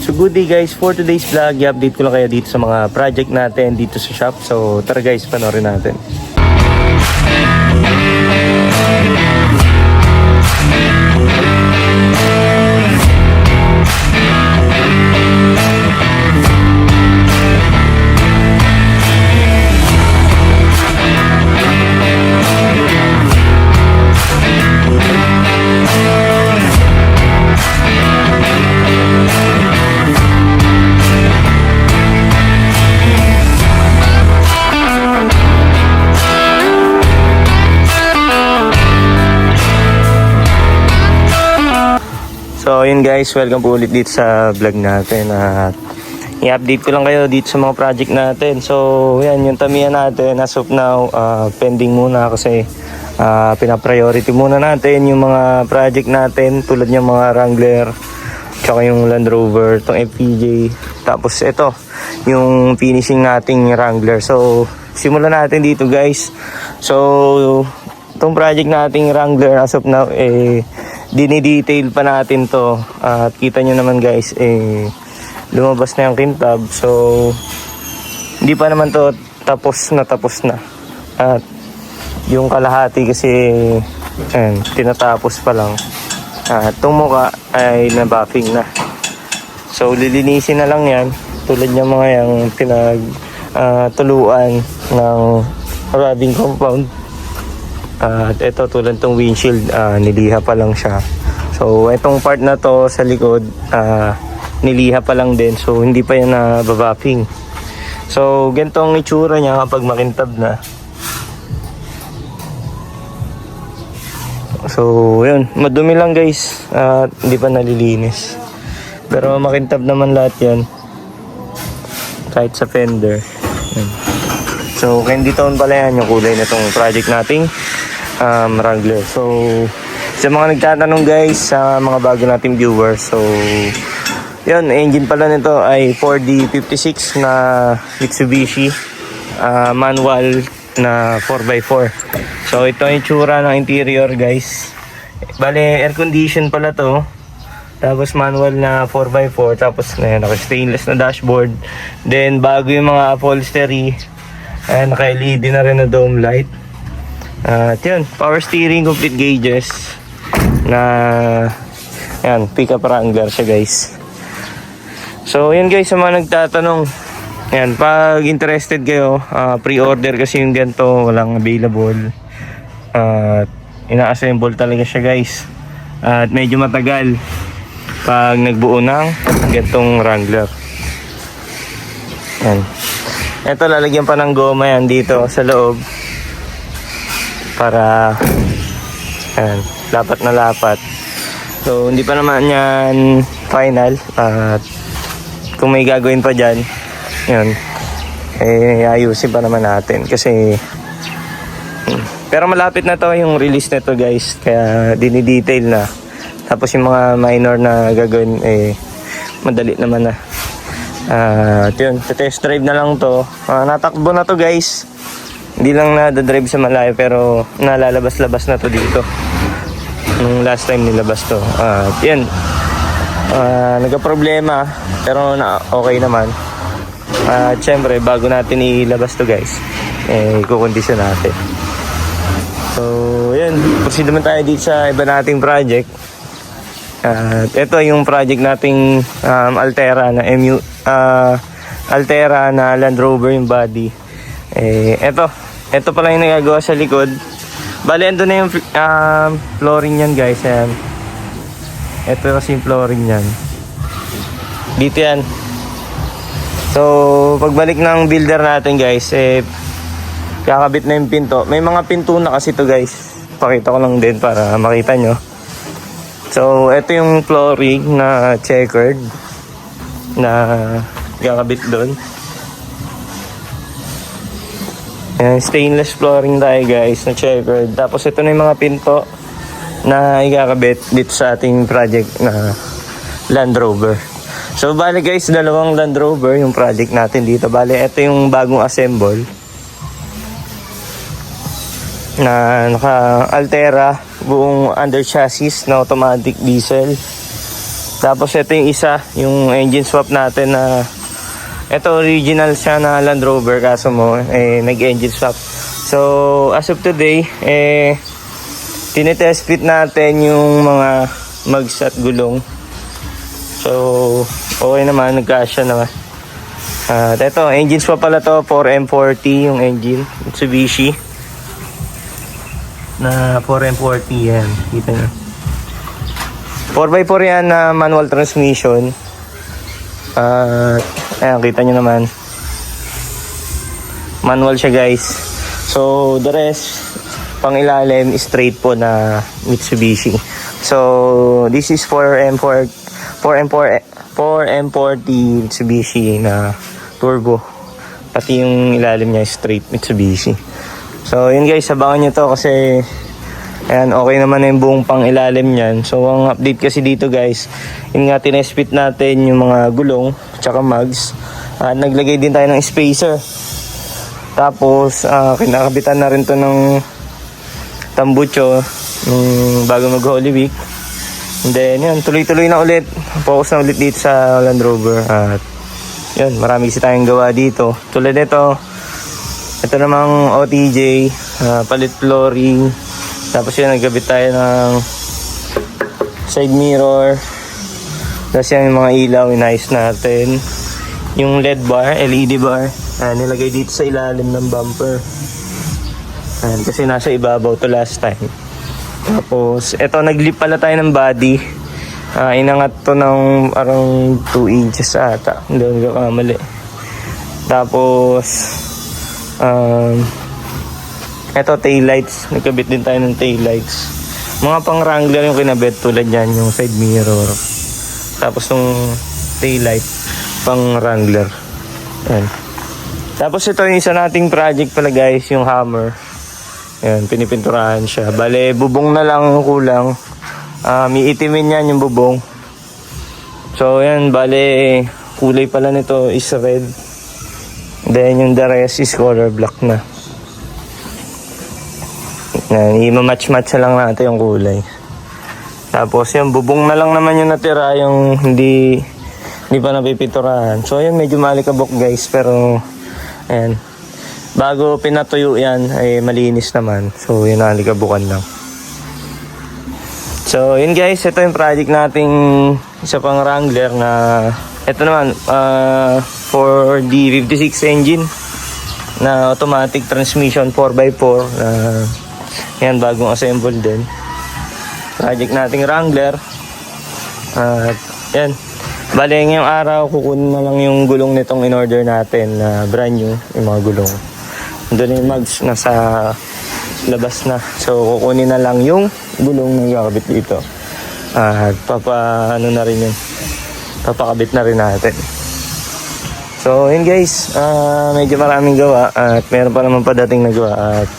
So good day guys, for today's vlog, i-update ko lang kayo dito sa mga project natin dito sa shop. So tara guys, panoorin natin. So yun guys, welcome po ulit dito sa vlog natin at i-update ko lang kayo dito sa mga project natin. So yan, yung Tamiya natin as of now pending muna kasi pina-priority muna natin yung mga project natin tulad yung mga Wrangler tsaka yung Land Rover, itong FPJ, tapos ito yung finishing nating Wrangler. So simulan natin dito guys. So itong project nating Wrangler as of now dinidetail pa natin to at kita nyo naman guys lumabas na yung kintab. So hindi pa naman to tapos na at yung kalahati kasi tinatapos pa lang at itong muka ay nabuffing na. So lilinisin na lang yan tulad ng mga yung tuluan ng rubbing compound. At ito tulad tong windshield niliha pa lang siya. So itong part na to sa likod niliha pa lang din, so hindi pa yan nababuffing. So ganitong itsura niya kapag makintab na. So yun, madumi lang guys at hindi pa nalilinis, pero makintab naman lahat yan kahit sa fender. So candy tone pala yan yung kulay na tong project nating Wrangler. So sa mga nagtatanong guys, sa mga bago nating viewers, so yun, engine pala nito ay 4D56 na Mitsubishi manual na 4x4. So ito yung itsura ng interior guys. Bale air condition pala to, tapos manual na 4x4, tapos naka stainless na dashboard, then bago yung mga upholstery, naka LED na rin na dome light. At yun, power steering, complete gauges na yan, pickup Wrangler siya guys. So yun guys, sa mga nagtatanong, yan, pag interested kayo, pre-order kasi yung ganito, walang available at ina-assemble talaga siya guys at medyo matagal pag nagbuo ng gantong Wrangler. Yan, ito lalagyan pa ng goma yan dito sa loob para lapat na lapat. So hindi pa naman yan final at kung may gagawin pa dyan, yun, ayusin pa naman natin kasi pero malapit na to yung release nito guys, kaya dinidetail na. Tapos yung mga minor na gagawin madali naman na. At yun, sa test drive na lang to. Natakbo na to guys, hindi lang na-drive sa malayo pero nalalabas-labas na to dito nung last time nilabas to. Yan, nagka-problema pero okay naman. At syempre bago natin ilabas to guys, kukondisyon natin. So yan, proceed naman tayo dito sa iba nating project. Ito yung project nating Altera na Altera na Land Rover yung body. Ito pala yung nagagawa sa likod. Bale, ando na yung flooring yan guys. Ayan. Ito kasi yung flooring yan. Dito yan. So pagbalik ng builder natin guys, kakabit na yung pinto. May mga pinto na kasi to guys, pakita ko lang din para makita nyo. So ito yung flooring na checkered na kakabit doon. Stainless flooring tayo guys na checkered. Tapos ito na yung mga pinto na ikakabit dito sa ating project na Land Rover. So bale guys, dalawang Land Rover yung project natin dito. Bale ito yung bagong assemble na naka Altera, buong under chassis na automatic diesel. Tapos ito yung isa, yung engine swap natin na ito original siya na Land Rover kaso mo nag-engine swap. So as of today tinetest fit natin yung mga mags at gulong. So okay naman, nagkasya naman. At ito, engine swap pala to, 4M40 yung engine, Mitsubishi na 4M40 yan, kita nyo. 4x4 yan na manual transmission. Ayan, kita nyo naman. Manual siya guys. So the rest, pang ilalim, straight po na Mitsubishi. So this is 4M40 Mitsubishi na turbo. Pati yung ilalim niya straight Mitsubishi. So yun guys, abangan nyo to kasi ayan, okay naman na yung buong pang ilalim niyan. So ang update kasi dito guys, yun nga, tinespit natin yung mga gulong tsaka mags. Naglagay din tayo ng spacer. Tapos kinakabitan na rin to ng tambucho bago mag Holy Week. And then yun, tuloy-tuloy na ulit. Focus na ulit dito sa Land Rover. At yun, marami kasi tayong gawa dito. Tulad nito, ito namang OTJ, palit flooring. Tapos yun, nagkabit tayo ng side mirror. Tapos yan yung mga ilaw, inayos natin. Yung LED bar, LED bar, nilagay dito sa ilalim ng bumper. Kasi nasa ibabaw to last time. Tapos, eto, naglip pala tayo ng body. Inangat to ng around 2 inches ata. Hindi ko nagkakamali. Tapos, eto, taillights. Nagkabit din tayo ng taillights. Mga pang Wrangler yung kinabit, tulad yan, yung side mirror. Tapos yung taillight, pang Wrangler. Ayan. Tapos ito yung isa nating project pala guys, yung hammer. Ayan, pinipinturahan siya. Bale, bubong na lang yung kulang. May itimin yan yung bubong. So yan, bale, kulay pala nito is red. Then yung the rest is color black na. Yan, i-match-match lang natin yung kulay. Tapos yung bubong na lang naman yung natira, yung hindi pa napipinturahan. So yan, medyo malikabok guys, pero ayan, bago pinatuyo yan ay malinis naman. So yun, nalikabukan lang. So yun guys, ito yung project nating isa pang Wrangler na ito naman, for the 56 engine na automatic transmission 4x4 na yan, bagong assemble din. Project nating Wrangler. At yan, bale ngayong araw kukunin na lang yung gulong nitong in order natin na brand new, yung mga gulong. Doon yung mags nasa labas na. So kukunin na lang yung gulong na ikakabit dito. At papakabit na rin natin. So yun guys, medyo maraming gawa at meron pa naman padating na gawa. At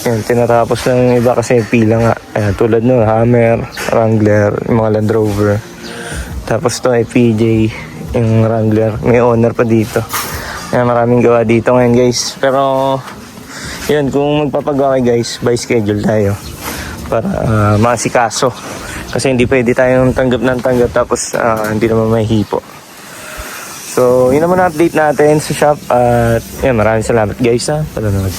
yan, tinatapos lang yung iba kasi pila nga. Ayan, tulad nun, Hammer, Wrangler, yung mga Land Rover. Tapos to ay PJ, yung Wrangler. May owner pa dito. Ayan, maraming gawa dito ngayon guys. Pero yun, kung magpapagawa kayo guys, by schedule tayo para maasikaso. Kasi hindi pwede tayong tanggap ng tanggap tapos hindi naman may hipo. So yun naman update natin sa shop. At yan, maraming salamat guys sa panonood.